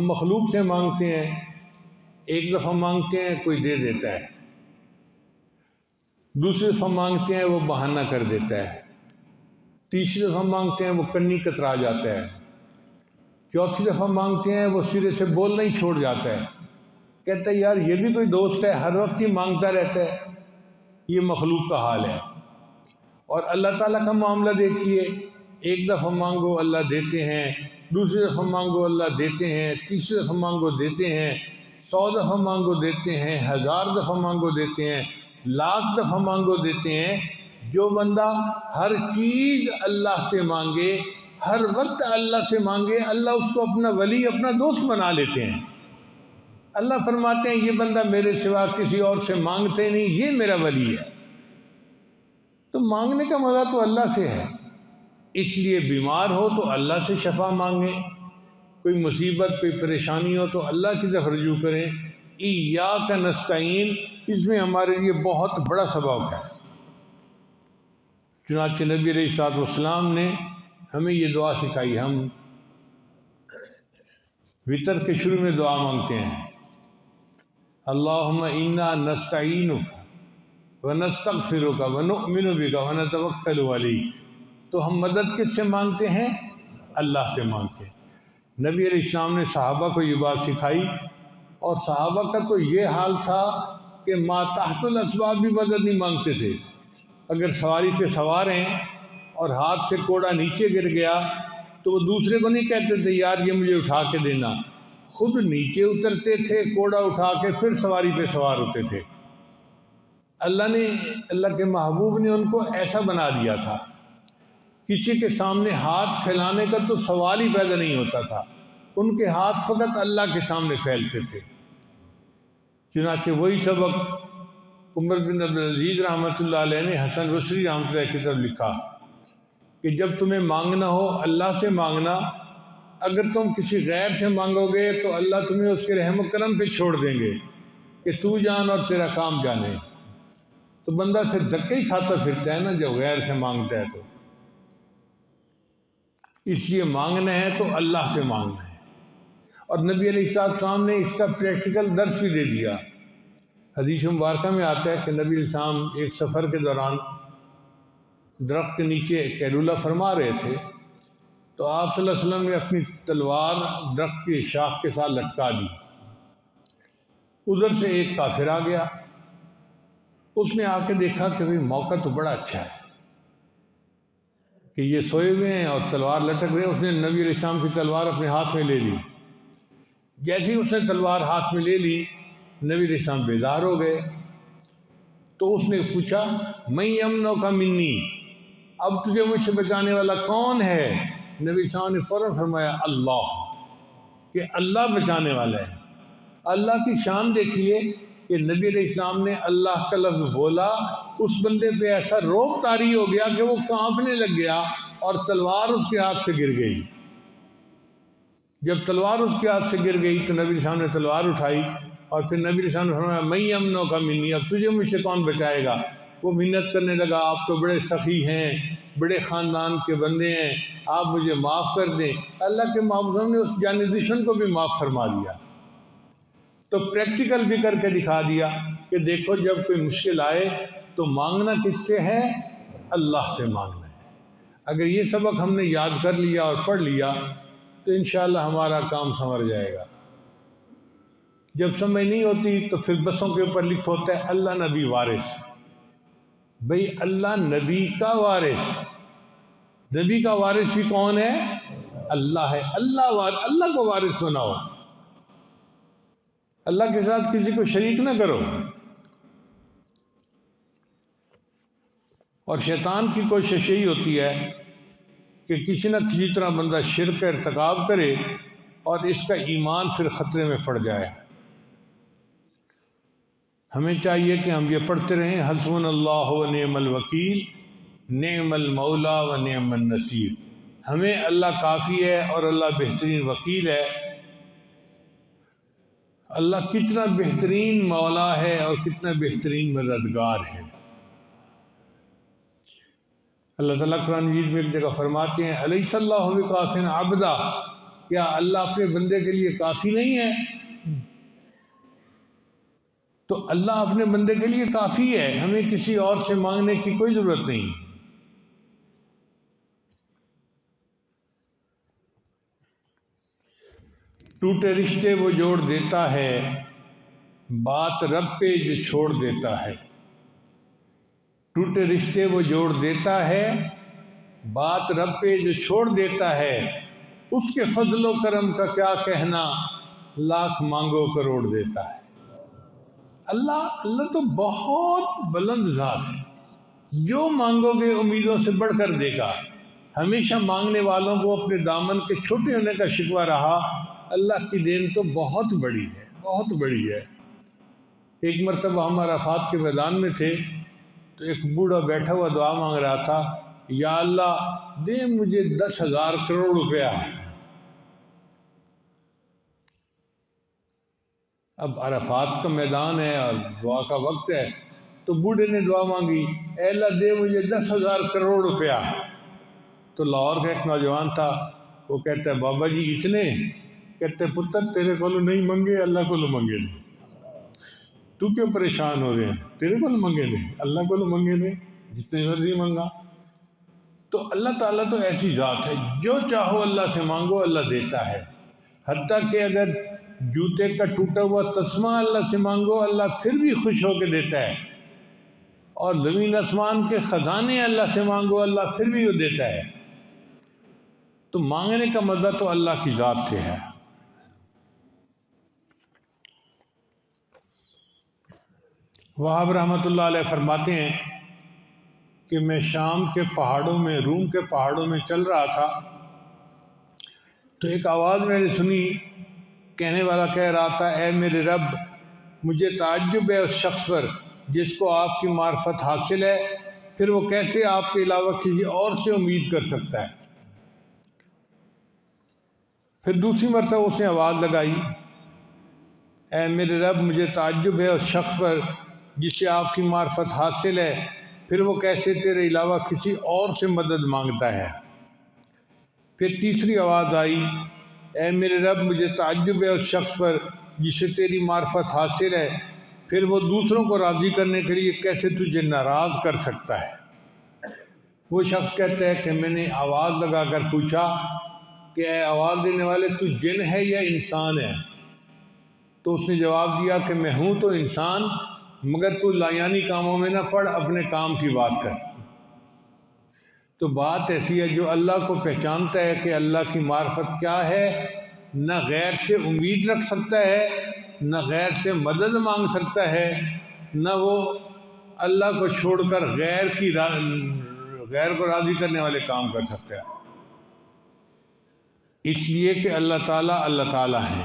ہم مخلوق سے مانگتے ہیں، ایک دفعہ مانگتے ہیں کوئی دے دیتا ہے، دوسری دفعہ مانگتے ہیں وہ بہانہ کر دیتا ہے، تیسری دفعہ مانگتے ہیں وہ کنی کترا جاتا ہے، چوتھی دفعہ مانگتے ہیں وہ سرے سے بولنا ہی چھوڑ جاتا ہے، کہتا ہے یار یہ بھی کوئی دوست ہے، ہر وقت ہی مانگتا رہتا ہے۔ یہ مخلوق کا حال ہے۔ اور اللہ تعالیٰ کا معاملہ دیکھیے، ایک دفعہ مانگو اللہ دیتے ہیں، دوسری دفعہ مانگو اللہ دیتے ہیں، تیسری دفعہ مانگو دیتے ہیں، 100 دفعہ مانگو دیتے ہیں، 1000 دفعہ مانگو دیتے ہیں، لاکھ دفعہ مانگو دیتے ہیں۔ جو بندہ ہر چیز اللہ سے مانگے، ہر وقت اللہ سے مانگے، اللہ اس کو اپنا ولی، اپنا دوست بنا لیتے ہیں۔ اللہ فرماتے ہیں یہ بندہ میرے سوا کسی اور سے مانگتے نہیں، یہ میرا ولی ہے۔ تو مانگنے کا مزہ تو اللہ سے ہے، اس لیے بیمار ہو تو اللہ سے شفا مانگیں، کوئی مصیبت کوئی پریشانی ہو تو اللہ کی طرف رجوع کریں۔ ایاک نستعین، اس میں ہمارے لیے بہت بڑا سبق ہے۔ چنانچہ نبی علیہ الصلوۃ والسلام نے ہمیں یہ دعا سکھائی۔ ہم وطر کے شروع میں دعا مانگتے ہیں، اللہم انا نستعینک ونستغفرک ونؤمن بک ونتوکل علیک۔ تو ہم مدد کس سے مانگتے ہیں؟ اللہ سے مانگتے ہیں۔ نبی علیہ السلام نے صحابہ کو یہ بات سکھائی، اور صحابہ کا تو یہ حال تھا کہ ما تحت الاسباب بھی مدد نہیں مانگتے تھے۔ اگر سواری پہ سوار ہیں اور ہاتھ سے کوڑا نیچے گر گیا تو وہ دوسرے کو نہیں کہتے تھے یار یہ مجھے اٹھا کے دینا، خود نیچے اترتے تھے، کوڑا اٹھا کے پھر سواری پہ سوار ہوتے تھے۔ اللہ کے محبوب نے ان کو ایسا بنا دیا تھا، کسی کے سامنے ہاتھ پھیلانے کا تو سوال ہی پیدا نہیں ہوتا تھا، ان کے ہاتھ فقط اللہ کے سامنے پھیلتے تھے۔ چنانچہ وہی سبق عمر بن عبدالعزیز رحمۃ اللہ علیہ نے حسن بصری رحمۃ اللہ کی طرف لکھا کہ جب تمہیں مانگنا ہو اللہ سے مانگنا، اگر تم کسی غیر سے مانگو گے تو اللہ تمہیں اس کے رحم و کرم پہ چھوڑ دیں گے کہ تو جان اور تیرا کام جانے۔ تو بندہ پھر دھکے ہی کھاتا پھرتا ہے نا جب غیر سے مانگتا ہے تو۔ اس لیے مانگنا ہے تو اللہ سے مانگنا ہے۔ اور نبی علیہ السلام نے اس کا پریکٹیکل درس بھی دے دیا۔ حدیث مبارکہ میں آتا ہے کہ نبی علیہ السلام ایک سفر کے دوران درخت کے نیچے قیلولہ فرما رہے تھے، تو آپ صلی اللہ علیہ وسلم نے اپنی تلوار درخت کی شاخ کے ساتھ لٹکا دی۔ ادھر سے ایک کافر آ گیا، اس نے آ کے دیکھا کہ بھئی موقع تو بڑا اچھا ہے کہ یہ سوئے ہوئے ہیں اور تلوار لٹک رہے ہیں۔ اس نے نبی علیہ السلام کی تلوار اپنے ہاتھ میں لے لی۔ جیسے ہی اس نے تلوار ہاتھ میں لے لی، نبی علیہ السلام بیدار ہو گئے۔ تو اس نے پوچھا من یمنعک منی، اب تجھے مجھ سے بچانے والا کون ہے؟ نبی علیہ السلام نے فوراً فرمایا اللہ، کہ اللہ بچانے والا ہے۔ اللہ کی شان دیکھیے کہ نبی علیہ السلام نے اللہ کا لفظ بولا، اس بندے پہ ایسا روب طاری ہو گیا کہ وہ کانپنے لگ گیا اور تلوار اس کے ہاتھ سے گر گئی۔ جب تلوار اس کے ہاتھ سے گر گئی تو نبی علیہ السلام نے تلوار اٹھائی اور پھر نبی علیہ السلام نے فرمایا من یمنعک منی، اب تجھے مجھ سے کون بچائے گا؟ وہ منت کرنے لگا آپ تو بڑے سخی ہیں، بڑے خاندان کے بندے ہیں، آپ مجھے معاف کر دیں۔ اللہ کے محبوب نے اس جانی دشمن کو بھی معاف فرما دیا۔ تو پریکٹیکل بھی کر کے دکھا دیا کہ دیکھو جب کوئی مشکل آئے تو مانگنا کس سے ہے؟ اللہ سے مانگنا ہے۔ اگر یہ سبق ہم نے یاد کر لیا اور پڑھ لیا تو انشاءاللہ ہمارا کام سنور جائے گا۔ جب سمجھ نہیں ہوتی تو پھر بسوں کے اوپر لکھا ہوتا ہے اللہ نبی وارث۔ بھئی اللہ نبی کا وارث، نبی کا وارث بھی کون ہے؟ اللہ ہے۔ اللہ کو وارث بناؤ، اللہ کے ساتھ کسی کو شریک نہ کرو۔ اور شیطان کی کوشش یہی ہوتی ہے کہ کسی نہ کسی طرح بندہ شرک کا ارتکاب کرے اور اس کا ایمان پھر خطرے میں پڑ جائے۔ ہمیں چاہیے کہ ہم یہ پڑھتے رہیں حسبنا اللہ و نعم الوکیل نعم المولا و نعم النصیر۔ ہمیں اللہ کافی ہے اور اللہ بہترین وکیل ہے۔ اللہ کتنا بہترین مولا ہے اور کتنا بہترین مددگار ہے۔ اللہ تعالیٰ قرآن مجید میں ایک جگہ فرماتے ہیں الیس اللہ بکاف عبدا، کیا اللہ اپنے بندے کے لیے کافی نہیں ہے؟ تو اللہ اپنے بندے کے لیے کافی ہے، ہمیں کسی اور سے مانگنے کی کوئی ضرورت نہیں۔ ٹوٹے رشتے وہ جوڑ دیتا ہے، بات رب پہ جو چھوڑ دیتا ہے۔ ٹوٹے رشتے وہ جوڑ دیتا ہے، بات رب پہ جو چھوڑ دیتا ہے۔ اس کے فضل و کرم کا کیا کہنا، لاکھ مانگو کروڑ دیتا ہے۔ اللہ تو بہت بلند ذات ہے، جو مانگو گے امیدوں سے بڑھ کر دے گا۔ ہمیشہ مانگنے والوں کو اپنے دامن کے چھوٹے ہونے کا شکوہ رہا، اللہ کی دین تو بہت بڑی ہے، بہت بڑی ہے۔ ایک مرتبہ ہم عرفات کے میدان میں تھے تو ایک بوڑھا بیٹھا ہوا دعا مانگ رہا تھا، یا اللہ دے مجھے 10,000 کروڑ روپیہ۔ اب عرفات کا میدان ہے اور دعا کا وقت ہے، تو بوڑھے نے دعا مانگی، اے اللہ دے مجھے 10,000 کروڑ روپیہ۔ تو لاہور کا ایک نوجوان تھا، وہ کہتا ہے بابا جی اتنے؟ کہتے پتر تیرے کو نہیں منگے، اللہ کو منگے نہیں، تو کیوں پریشان ہو رہے ہیں؟ تیرے کو منگے نہیں، اللہ کو منگے نہیں، جتنے مرضی منگا۔ تو اللہ تعالیٰ تو ایسی ذات ہے، جو چاہو اللہ سے مانگو اللہ دیتا ہے۔ حتیٰ کہ اگر جوتے کا ٹوٹا ہوا تسمہ اللہ سے مانگو اللہ پھر بھی خوش ہو کے دیتا ہے، اور زمین آسمان کے خزانے اللہ سے مانگو اللہ پھر بھی وہ دیتا ہے۔ تو مانگنے کا مزہ تو اللہ کی ذات سے ہے۔ وہاب رحمۃ اللہ علیہ فرماتے ہیں کہ میں شام کے پہاڑوں میں، روم کے پہاڑوں میں چل رہا تھا تو ایک آواز میں نے سنی، کہنے والا کہہ رہا تھا، اے میرے رب مجھے تعجب ہے اس شخص پر جس کو آپ کی معرفت حاصل ہے، پھر وہ کیسے آپ کے علاوہ کسی اور سے امید کر سکتا ہے۔ پھر دوسری مرتبہ اس نے آواز لگائی، اے میرے رب مجھے تعجب ہے اس شخص پر جس سے آپ کی معرفت حاصل ہے، پھر وہ کیسے تیرے علاوہ کسی اور سے مدد مانگتا ہے۔ پھر تیسری آواز آئی، اے میرے رب مجھے تعجب ہے اس شخص پر جس سے تیری معرفت حاصل ہے، پھر وہ دوسروں کو راضی کرنے کے لیے کیسے تجھے ناراض کر سکتا ہے۔ وہ شخص کہتا ہے کہ میں نے آواز لگا کر پوچھا کہ اے آواز دینے والے تو جن ہے یا انسان ہے؟ تو اس نے جواب دیا کہ میں ہوں تو انسان، مگر تو لایانی کاموں میں نہ پڑ، اپنے کام کی بات کر۔ تو بات ایسی ہے، جو اللہ کو پہچانتا ہے کہ اللہ کی معرفت کیا ہے، نہ غیر سے امید رکھ سکتا ہے، نہ غیر سے مدد مانگ سکتا ہے، نہ وہ اللہ کو چھوڑ کر غیر کو راضی کرنے والے کام کر سکتا ہے، اس لیے کہ اللہ تعالیٰ ہے۔